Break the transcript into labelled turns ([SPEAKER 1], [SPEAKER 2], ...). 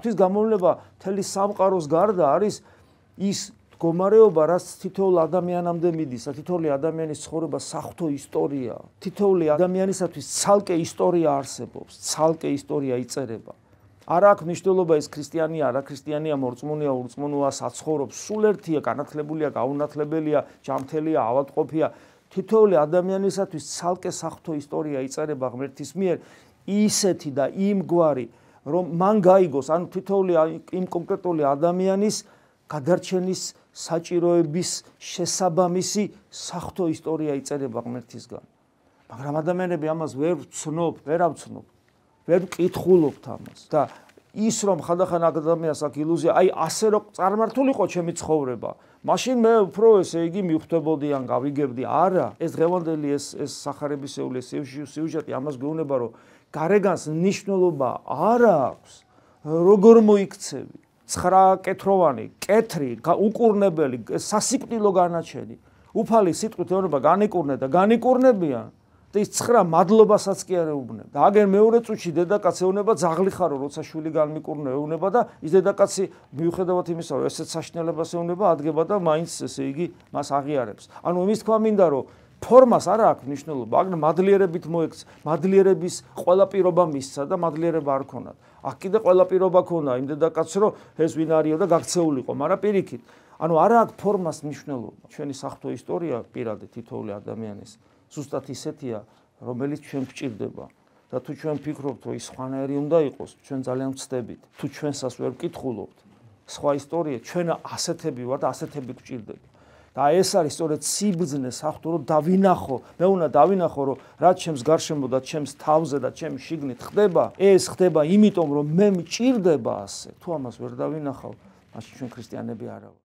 [SPEAKER 1] ღვთის გამოვლენა მთელი სამყაროს გარდა არის ის მდგომარეობა, რაც თითოეულ ადამიანამდე მიდის, თითოეული ადამიანის ცხოვრება საღვთო ისტორია. თითოეული ადამიანისათვის ცალკე ისტორია არსებობს, ცალკე ისტორია იწერება. არ აქვს მნიშვნელობა ეს ქრისტიანია, არა ქრისტიანია, მორწმუნეა, ურწმუნოა, საცხოვრობს, სულ ერთია, განათლებულია, გაუნათლებელია, ჯანმრთელია, ავადმყოფია. თითოეული ადამიანისათვის ცალკე საღვთო ისტორია იწერება ღმერთის მიერ, ისეთი და იმგვარი, რომ მან გაიგოს, ანუ თითოეული იმ კონკრეტული ადამიანის გადარჩენის საჭიროების შესაბამისი საღვთო ისტორია იწერება ღმერთისგან. მაგრამ ადამიანები ამას ვერ ვცნობ, ვერ ვკითხულობთ ამას. და ის რომ ხანდახან ადამიანს აქვს ილუზია, აი ასე რომ წარმართულიყო ჩემი ცხოვრება, მაშინ მე უფრო ესე იგი მივხვდებოდი ან გავიგებდი. არა, ეს დღევანდელი ეს სახარებისეული სიუჟეტი ამას გვეუბნება, რომ გარეგანს მნიშვნელობა არ აქვს, როგორ მოიქცევი. 9 კეთროვანი, კეთრი, უკურნებელი, სასიკვდილო განაჩენი. უფალი სიტყვით ეუბნება განიკურნე და განიკურნებიან. და ის 9 მადლობასაც კი არ ეუბნება. და აგერ მეორე წუთში დედაკაცს ეუბნება ძაღლი ხარო, როცა შვილი განმიკურნე ეუბნება და ის დედაკაცი მიუხედავად იმისა, რომ ესეც საშინელებას ეუბნება, ადგება და მაინც ესე იგი მას აღიარებს. ანუ იმის თქვა მინდა, რომ ფორმას არ აქვს მნიშვნელობა, მაგრამ მადლიერებით მოექცა, მადლიერების ყველა პირობა მისცა და მადლიერება არ ქონათ. აქ კიდე ყველა პირობა ქონდა იმ დედაკაცს, რომ ეს ვინ არისო და გაქცეულიყო, მაგრამ პირიქით. ანუ არ აქვს ფორმას მნიშვნელობა. ჩვენი საღვთო ისტორია პირადად თითოეული ადამიანის ზუსტად ისეთია, რომელიც ჩვენ გვჭირდება. და თუ ჩვენ ფიქრობთ, რომ ის სხვანაირი უნდა იყოს, ჩვენ ძალიან ვცდებით. თუ ჩვენსას ვერ ვკითხულობთ სხვა ისტორია, ჩვენ ასეთები ვართ, ასეთები გვჭირდება. და ეს არის სწორედ სიბრძნე საღვთო, რომ დავინახო, მე უნდა დავინახო, რომ რაც ჩემს გარშემო და ჩემს თავზე და ჩემს შიგნით ხდება, ეს ხდება იმიტომ, რომ მე მჭირდება ასე. თუ ამას ვერ დავინახავ, მაშინ ჩვენ ქრისტიანები არა ვართ.